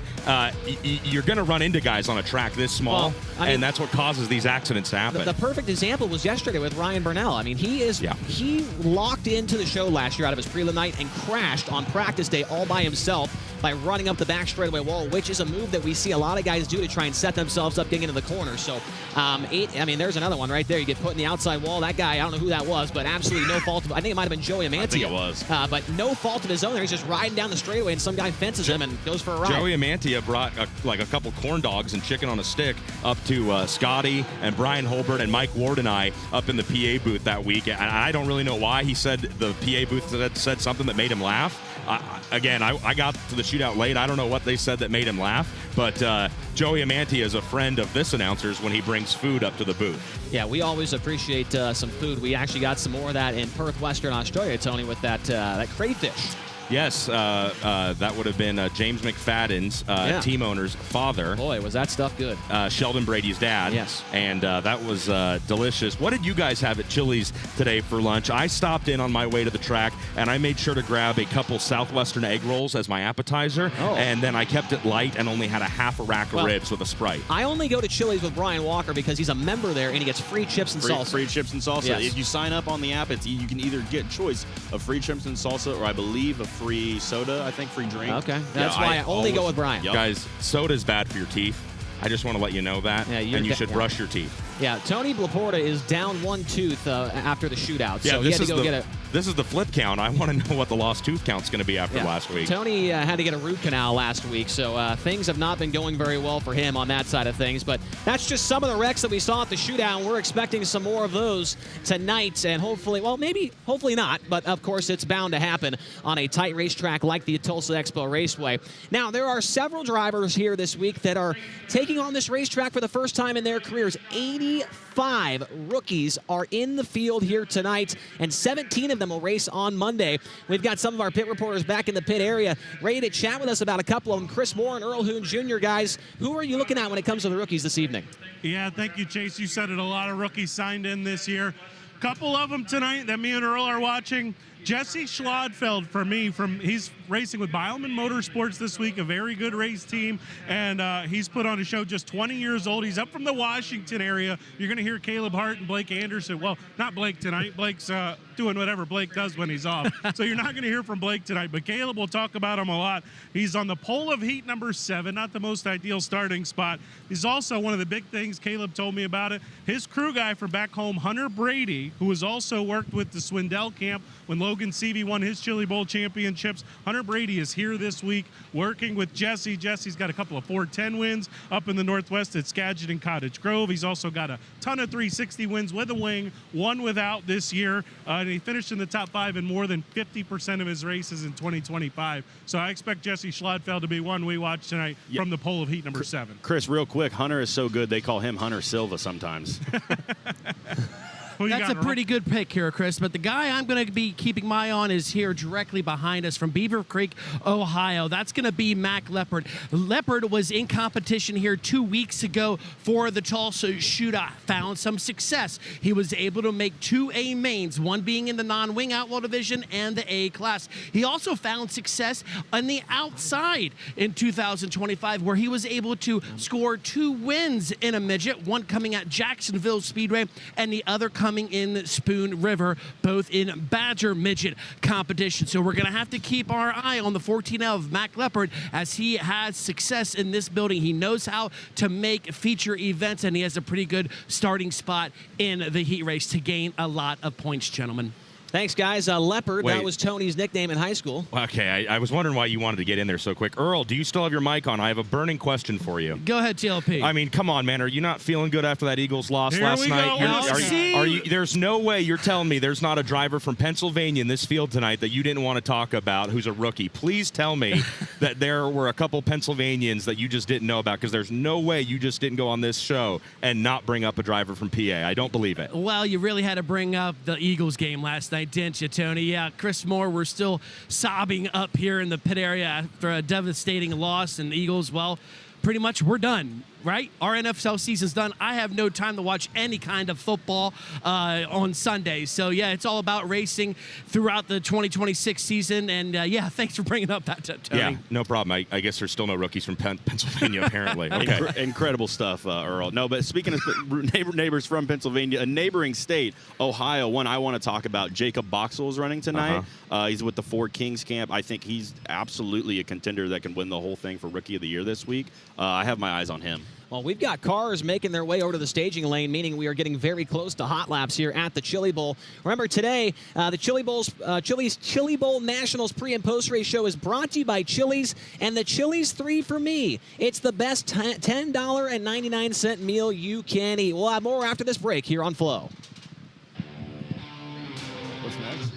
you're going to run into guys on a track this small, well, I mean, and that's what causes these accidents to happen. The perfect example was yesterday with Ryan Burnell. I mean, he locked into the show last year out of his prelim night and crashed on practice day all by himself by running up the back straightaway wall, which is a move that we see a lot of guys do to try and set themselves up getting into the corner. So, there's another one right there. You get put in the outside wall. That guy, I don't know who that was, but absolutely no fault of, I think it might have been Joey Amantia. I think it was. But no fault of his own there. He's just riding down the straightaway, and some guy fences him and goes for a ride. Joey Amantia brought a couple corn dogs and chicken on a stick up to Scotty and Brian Holbert and Mike Ward and I up in the PA booth that week. And I don't really know why. He said the PA booth said something that made him laugh. I got to the shootout late. I don't know what they said that made him laugh, but Joey Amantia is a friend of this announcer's when he brings food up to the booth. Yeah, we always appreciate some food. We actually got some more of that in Perth, Western Australia, Tony, with that crayfish. Yes, that would have been James McFadden's team owner's father. Boy, was that stuff good. Sheldon Brady's dad. Yes. And that was delicious. What did you guys have at Chili's today for lunch? I stopped in on my way to the track, and I made sure to grab a couple Southwestern egg rolls as my appetizer, and then I kept it light and only had a half a rack of ribs with a Sprite. I only go to Chili's with Brian Walker because he's a member there, and he gets free chips and salsa. Free chips and salsa. Yes. If you sign up on the app, you can either get choice of free chips and salsa, or I believe a free soda, I think free drink. Okay, that's why I only go with Brian. Yep. Guys, soda's bad for your teeth. I just want to let you know that, and you should brush your teeth. Yeah, Tony Laporta is down one tooth after the shootout, so he had to go get a... This is the flip count. I want to know what the lost tooth count's going to be after last week. Tony had to get a root canal last week, so things have not been going very well for him on that side of things. But that's just some of the wrecks that we saw at the shootout, and we're expecting some more of those tonight. And hopefully, hopefully not, but of course it's bound to happen on a tight racetrack like the Tulsa Expo Raceway. Now, there are several drivers here this week that are taking on this racetrack for the first time in their careers. 85 rookies are in the field here tonight, and 17 of them will race on Monday. We've got some of our pit reporters back in the pit area ready to chat with us about a couple of them. Chris Moore and Earl Hoon Jr., guys, who are you looking at when it comes to the rookies this evening? Yeah, thank you, Chase. You said it, a lot of rookies signed in this year. Couple of them tonight that me and Earl are watching. Jesse Schlodfeld, for me, he's racing with Beilman Motorsports this week, a very good race team, and he's put on a show, just 20 years old. He's up from the Washington area. You're going to hear Caleb Hart and Blake Anderson. Well, not Blake tonight. Blake's doing whatever Blake does when he's off. So you're not going to hear from Blake tonight, but Caleb will talk about him a lot. He's on the pole of heat number 7, not the most ideal starting spot. He's also one of the big things Caleb told me about it. His crew guy from back home, Hunter Brady, who has also worked with the Swindell camp when Logan Seavey won his Chili Bowl championships. Hunter Brady is here this week working with Jesse. Jesse's got a couple of 410 wins up in the Northwest at Skagit and Cottage Grove. He's also got a ton of 360 wins with a wing, one without this year. And he finished in the top 5 in more than 50% of his races in 2025. So I expect Jesse Schlodfeld to be one we watch tonight from the pole of heat number 7. Chris, real quick, Hunter is so good they call him Hunter Silva sometimes. That's a pretty good pick here, Chris. But the guy I'm going to be keeping my eye on is here directly behind us from Beaver Creek, Ohio. That's going to be Mac Leopard. Leopard was in competition here 2 weeks ago for the Tulsa Shootout. Found some success. He was able to make 2 A mains, one being in the non-wing outlaw division and the A class. He also found success on the outside in 2025, where he was able to score 2 wins in a midget, one coming at Jacksonville Speedway and the other coming in Spoon River, both in Badger midget competition. So we're going to have to keep our eye on the 14L of Mac Leopard as he has success in this building. He knows how to make feature events, and he has a pretty good starting spot in the heat race to gain a lot of points, gentlemen. Thanks, guys. Leopard, Wait. that was Tony's nickname in high school. Okay, I was wondering why you wanted to get in there so quick. Earl, do you still have your mic on? I have a burning question for you. Go ahead, TLP. I mean, come on, man. Are you not feeling good after that Eagles loss Here last we night? go. Are you? There's no way you're telling me there's not a driver from Pennsylvania in this field tonight that you didn't want to talk about who's a rookie. Please tell me that there were a couple Pennsylvanians that you just didn't know about, because there's no way you just didn't go on this show and not bring up a driver from PA. I don't believe it. Well, you really had to bring up the Eagles game last night, didn't you, Tony? Yeah, Chris Moore, we're still sobbing up here in the pit area after a devastating loss, and the Eagles, well, pretty much we're done, right? Our NFL season's done. I have no time to watch any kind of football on Sundays. So, yeah, it's all about racing throughout the 2026 season. And, yeah, thanks for bringing up that, Tony. Yeah, no problem. I guess there's still no rookies from Pennsylvania, apparently. Okay. Incredible stuff, Earl. No, but speaking of neighbors from Pennsylvania, a neighboring state, Ohio, one I want to talk about, Jacob Boxell is running tonight. He's with the Ford Kings camp. I think he's absolutely a contender that can win the whole thing for Rookie of the Year this week. I have my eyes on him. Well, we've got cars making their way over to the staging lane, meaning we are getting very close to hot laps here at the Chili Bowl. Remember, today, the Chili's Chili Bowl Nationals pre- and post-race show is brought to you by Chili's and the Chili's 3 for Me. It's the best $10.99 meal you can eat. We'll have more after this break here on Flow. What's next?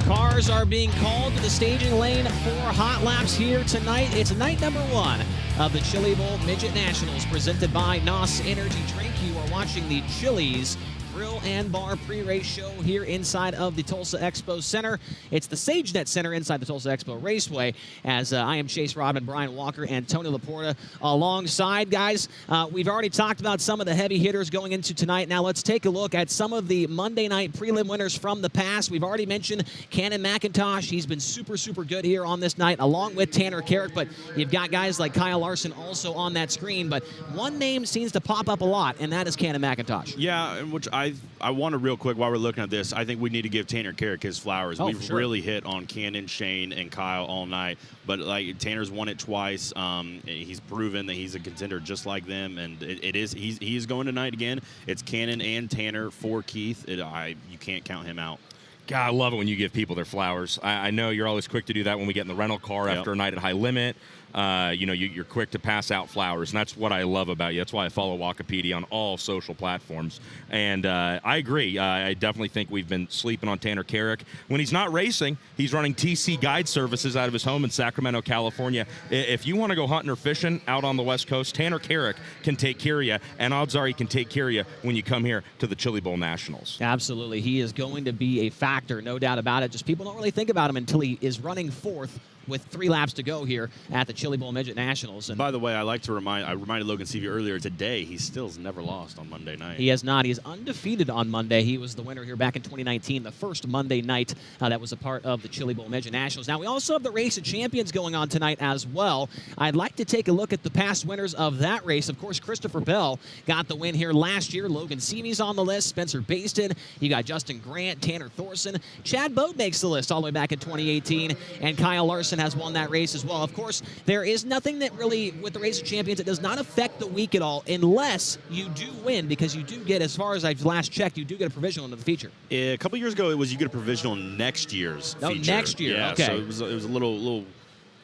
Cars are being called to the staging lane for hot laps here tonight. It's night number 1 of the Chili Bowl Midget Nationals presented by NOS Energy Drink. You are watching the Chili's Grill and Bar pre-race show here inside of the Tulsa Expo Center. It's the SageNet Center inside the Tulsa Expo Raceway as I am Chase Rodman, Brian Walker, and Tony Laporta alongside. Guys, we've already talked about some of the heavy hitters going into tonight. Now let's take a look at some of the Monday night prelim winners from the past. We've already mentioned Cannon McIntosh. He's been super, super good here on this night along with Tanner Carrick, but you've got guys like Kyle Larson also on that screen. But one name seems to pop up a lot, and that is Cannon McIntosh. Yeah, which I want to real quick while we're looking at this, I think we need to give Tanner Carrick his flowers. We've really hit on Cannon, Shane, and Kyle all night. But like Tanner's won it twice. He's proven that he's a contender just like them, and he's going tonight again. It's Cannon and Tanner for Keith. You can't count him out. God, I love it when you give people their flowers. I know you're always quick to do that when we get in the rental car after a night at high limit. You're quick to pass out flowers, and that's what I love about you. That's why I follow Wikipedia on all social platforms. And I agree. I definitely think we've been sleeping on Tanner Carrick. When he's not racing, he's running TC Guide Services out of his home in Sacramento, California. If you want to go hunting or fishing out on the West Coast, Tanner Carrick can take care of you, and odds are he can take care of you when you come here to the Chili Bowl Nationals. Absolutely. He is going to be a factor, no doubt about it. Just people don't really think about him until he is running 4th with 3 laps to go here at the Chili Bowl Midget Nationals. And by the way, I reminded Logan Seavey earlier today, he still has never lost on Monday night. He has not. He is undefeated on Monday. He was the winner here back in 2019, the first Monday night that was a part of the Chili Bowl Midget Nationals. Now, we also have the Race of Champions going on tonight as well. I'd like to take a look at the past winners of that race. Of course, Christopher Bell got the win here last year. Logan Seavey's on the list. Spencer Baston. You got Justin Grant, Tanner Thorson. Chad Bode makes the list all the way back in 2018. And Kyle Larson has won that race as well. Of course, there is nothing that really, with the Race of Champions, it does not affect the week at all unless you do win, because you do get, as far as I've last checked, you do get a provisional into the feature. A couple years ago, you get a provisional next year's feature. Next year, yeah, okay. So it was a little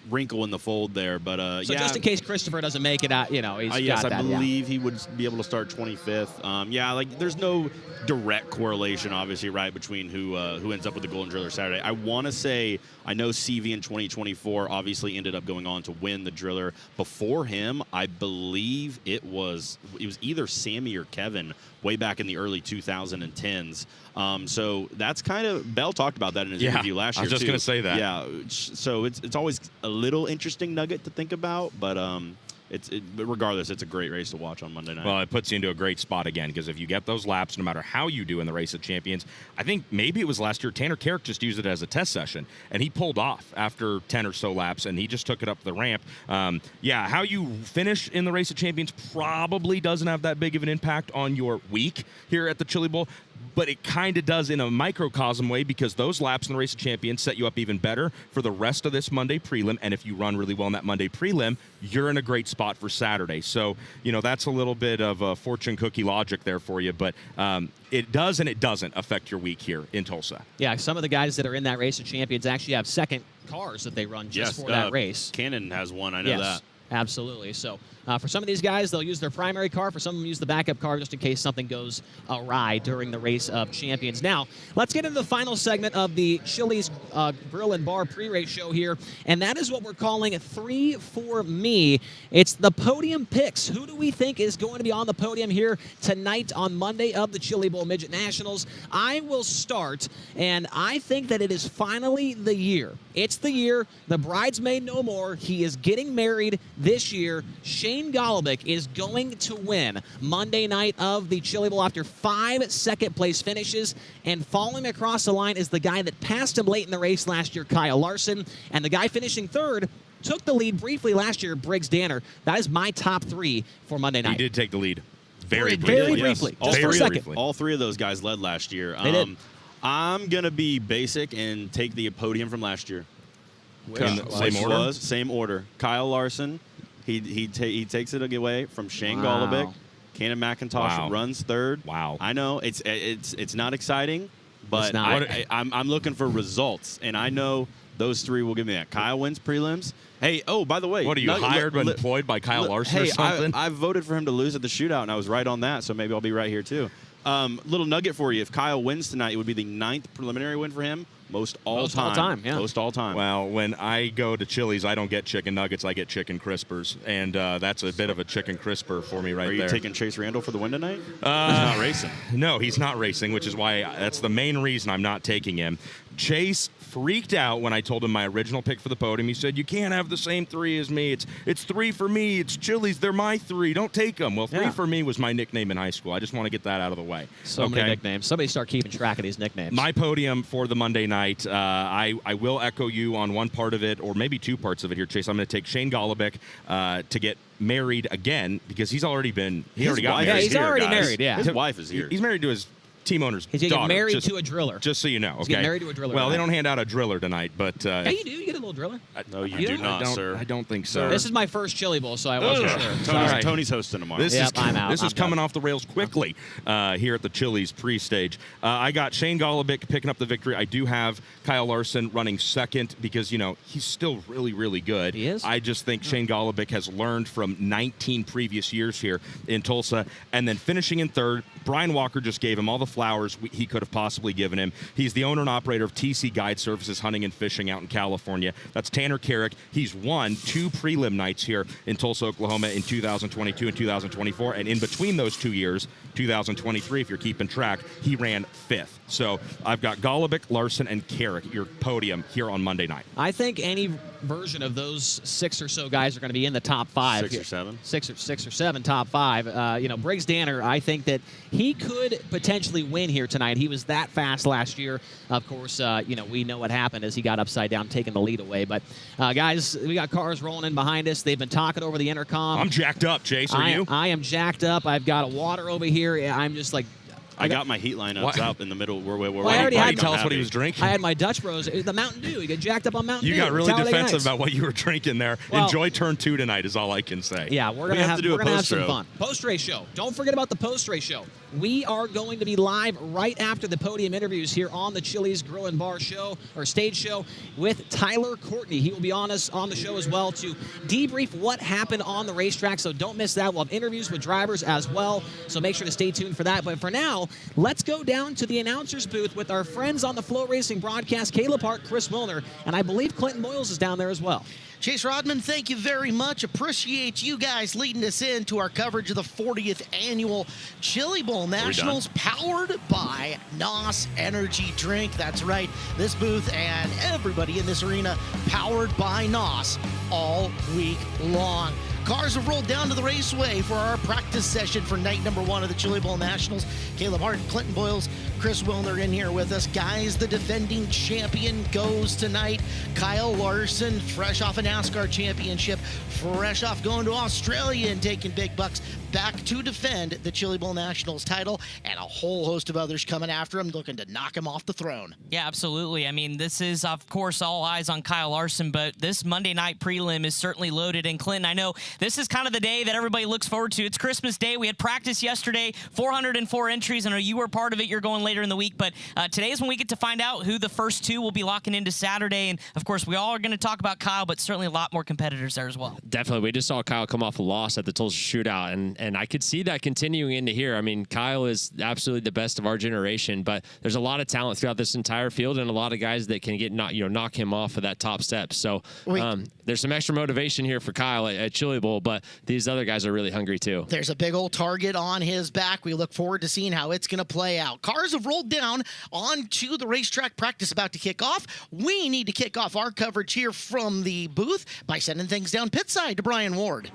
wrinkle in the fold there, but so just in case Christopher doesn't make it out, he's yes, got that. I believe he would be able to start 25th. There's no direct correlation, obviously, right, between who ends up with the Golden Driller Saturday. I want to say, I know CV in 2024 obviously ended up going on to win the Driller. Before him, I believe it was either Sammy or Kevin way back in the early 2010s. So that's kind of, Bell talked about that in his interview last year, I was just going to say that. Yeah, so it's always a little interesting nugget to think about, but but regardless, it's a great race to watch on Monday night. Well, it puts you into a great spot again, because if you get those laps, no matter how you do in the Race of Champions, I think maybe it was last year, Tanner Carrick just used it as a test session, and he pulled off after 10 or so laps, and he just took it up the ramp. How you finish in the Race of Champions probably doesn't have that big of an impact on your week here at the Chili Bowl, but it kind of does in a microcosm way, because those laps in the Race of Champions set you up even better for the rest of this Monday prelim, and if you run really well in that Monday prelim, you're in a great spot for Saturday. So, that's a little bit of a fortune cookie logic there for you, but it does and it doesn't affect your week here in Tulsa. Yeah, some of the guys that are in that Race of Champions actually have second cars that they run just for that race. Cannon has one, I know that. Absolutely. So for some of these guys, they'll use their primary car. For some of them, use the backup car just in case something goes awry during the Race of Champions. Now, let's get into the final segment of the Chili's Grill and Bar pre-race show here, and that is what we're calling 3 for Me. It's the podium picks. Who do we think is going to be on the podium here tonight on Monday of the Chili Bowl Midget Nationals? I will start, and I think that it is finally the year. It's the year. The bridesmaid no more. He is getting married this year. Shane Golobic is going to win Monday night of the Chili Bowl after 5 second-place finishes, and following across the line is the guy that passed him late in the race last year, Kyle Larson, and the guy finishing third took the lead briefly last year, Briggs Danner. That is my top 3 for Monday night. He did take the lead very briefly. Just for a second. All 3 of those guys led last year. They did. I'm going to be basic and take the podium from last year. Same order. Kyle Larson, he takes it away from Shane Golobic. Cannon McIntosh runs third. Wow. I know it's not exciting, but I'm looking for results, and I know those 3 will give me that. Kyle wins prelims. Hey, by the way. What, are you hired and employed by Kyle Larson or something? I voted for him to lose at the shootout, and I was right on that, so maybe I'll be right here too. Little nugget for you. If Kyle wins tonight, it would be the 9th preliminary win for him, Most all time. Yeah. Most all time. Well, when I go to Chili's, I don't get chicken nuggets. I get chicken crispers, and that's a bit of a chicken crisper for me right there. Are you taking Chase Randall for the win tonight? He's not racing. No, he's not racing, which is why that's the main reason I'm not taking him. Chase freaked out when I told him my original pick for the podium. He said, "You can't have the same 3 as me. It's 3 for me. It's Chili's. They're my 3. Don't take them." Well, 3 for me was my nickname in high school. I just want to get that out of the way. So many nicknames. Somebody start keeping track of these nicknames. My podium for the Monday night, I will echo you on one part of it, or maybe 2 parts of it here, Chase. I'm going to take Shane Golobic to get married again, because he's already been. He already got married. Yeah, he's already married. Yeah, his wife is here. He's married to his team owner's He's daughter. getting married to a driller. Just so you know, okay? He's getting married to a driller. Well, tonight. they don't hand out a driller tonight, but Yeah, you do. You get a little driller. No, you do not, sir. I don't think so. This is my first Chili Bowl, so I wasn't sure. Tony's hosting tomorrow. This is I'm out. This is I'm coming done. off the rails quickly here at the Chili's pre-stage. I got Shane Golobic picking up the victory. I do have Kyle Larson running second because, he's still really, really good. He is? I just think Shane Golobic has learned from 19 previous years here in Tulsa. And then finishing in third, Brian Walker just gave him all the flowers he could have possibly given him. He's the owner and operator of TC Guide Services Hunting and Fishing out in California. That's Tanner Carrick. He's won 2 prelim nights here in Tulsa, Oklahoma in 2022 and 2024. And in between those 2 years, 2023, if you're keeping track, he ran 5th. So I've got Golobic, Larson, and Carrick, your podium here on Monday night. I think any version of those 6 or so guys are going to be in the top 5. 6 or 7. 6 or 7 top 5. Briggs Danner, I think that he could potentially win here tonight. He was that fast last year. Of course, we know what happened as he got upside down, taking the lead away. But, guys, we got cars rolling in behind us. They've been talking over the intercom. I'm jacked up, Chase. Are you? I am jacked up. I've got a water over here. I'm just like... I got my heat lineups up in the middle. Where I already had tell us what he was drinking. I had my Dutch Bros. It was the Mountain Dew. You get jacked up on Mountain Dew. You got really Talladega defensive Nights. about what you were drinking there. Well, Enjoy turn 2 tonight is all I can say. Yeah, we're gonna have some fun. Post-race show. Don't forget about the post-race show. We are going to be live right after the podium interviews here on the Chili's Grill and Bar show, or stage show, with Tyler Courtney. He will be on the show as well to debrief what happened on the racetrack, so don't miss that. We'll have interviews with drivers as well, so make sure to stay tuned for that. But for now, let's go down to the announcer's booth with our friends on the FloRacing broadcast, Caleb Hart, Chris Wilner, and I believe Clinton Boyles is down there as well. Chase Rodman, thank you very much. Appreciate you guys leading us into our coverage of the 40th annual Chili Bowl Nationals, powered by NOS Energy Drink. That's right, this booth and everybody in this arena powered by NOS all week long. Cars have rolled down to the raceway for our practice session for night number 1 of the Chili Bowl Nationals. Caleb Hart, Clinton Boyles, Chris Wilner in here with us. Guys, the defending champion goes tonight. Kyle Larson, fresh off a NASCAR championship, fresh off going to Australia and taking big bucks, back to defend the Chili Bowl Nationals title, and a whole host of others coming after him, looking to knock him off the throne. Yeah, absolutely. I mean, this is, of course, all eyes on Kyle Larson, but this Monday night prelim is certainly loaded. And Clinton, I know this is kind of the day that everybody looks forward to. It's Christmas Day. We had practice yesterday, 404 entries. I know you were part of it. You're going later in the week, but today is when we get to find out who the first 2 will be locking into Saturday. And, of course, we all are going to talk about Kyle, but certainly a lot more competitors there as well. Definitely. We just saw Kyle come off a loss at the Tulsa Shootout, and I could see that continuing into here. I mean, Kyle is absolutely the best of our generation, but there's a lot of talent throughout this entire field and a lot of guys that can knock him off of that top step. So there's some extra motivation here for Kyle at Chili Bowl, but these other guys are really hungry too. There's a big old target on his back. We look forward to seeing how it's going to play out. Cars have rolled down onto the racetrack. Practice about to kick off. We need to kick off our coverage here from the booth by sending things down pit side to Brian Ward.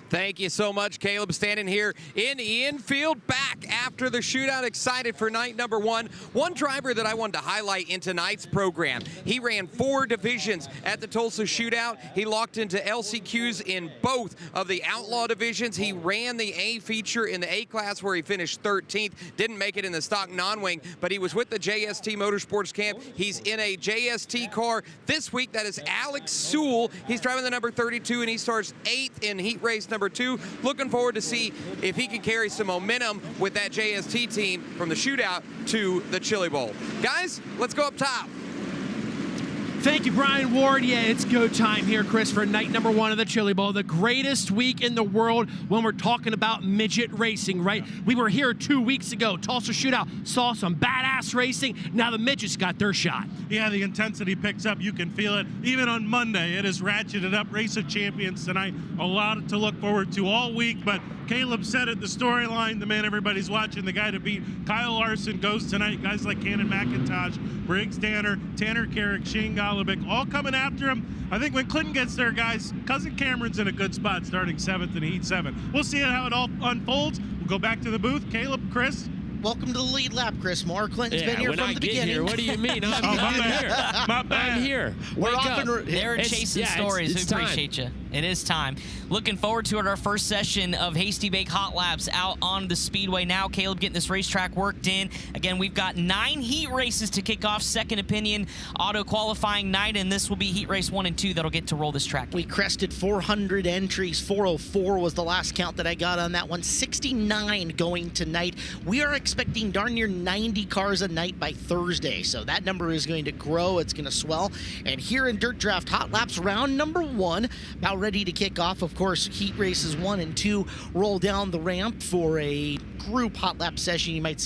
Thank you so much, Caleb. Standing here in the infield, back after the shootout, excited for night number 1. One driver that I wanted to highlight in tonight's program. He ran 4 divisions at the Tulsa Shootout. He locked into LCQs in both of the Outlaw divisions. He ran the A feature in the A class where he finished 13th. Didn't make it in the stock non-wing, but he was with the JST Motorsports camp. He's in a JST car this week. That is Alex Sewell. He's driving the number 32, and he starts 8th in heat race number 2. Looking forward to see if he can carry some momentum with that JST team from the shootout to the Chili Bowl. Guys, let's go up top. Thank you, Brian Ward. Yeah, it's go time here, Chris, for night number 1 of the Chili Bowl. The greatest week in the world when we're talking about midget racing, right? We were here 2 weeks ago. Tulsa Shootout saw some badass racing. Now the midgets got their shot. Yeah, the intensity picks up. You can feel it. Even on Monday, it is ratcheted up. Race of Champions tonight. A lot to look forward to all week, but Caleb said it, the storyline, the man everybody's watching, the guy to beat, Kyle Larson, goes tonight. Guys like Cannon McIntosh, Briggs Tanner, Tanner Carrick, Shane Golobic, all coming after him. I think when Clinton gets there, guys, Cousin Cameron's in a good spot starting 7th in Heat 7. We'll see how it all unfolds. We'll go back to the booth. Caleb, Chris. Welcome to the lead lap, Chris Moore. Clinton's been here from the beginning. Here, what do you mean? I'm here. My bad. I'm here. We're off They're chasing stories. It's we appreciate you. It is time. Looking forward to it. Our first session of Hasty Bake Hot Laps out on the Speedway now. Caleb getting this racetrack worked in. Again, we've got 9 heat races to kick off second opinion auto qualifying night, and this will be heat race 1 and 2 that'll get to roll this track. We crested 400 entries. 404 was the last count that I got on that one. 69 going tonight. We are expecting darn near 90 cars a night by Thursday, so that number is going to grow. It's going to swell. And here in Dirt Draft Hot Laps, round number 1, about ready to kick off. Of course, heat races 1 and 2 roll down the ramp for a group hot lap session. You might see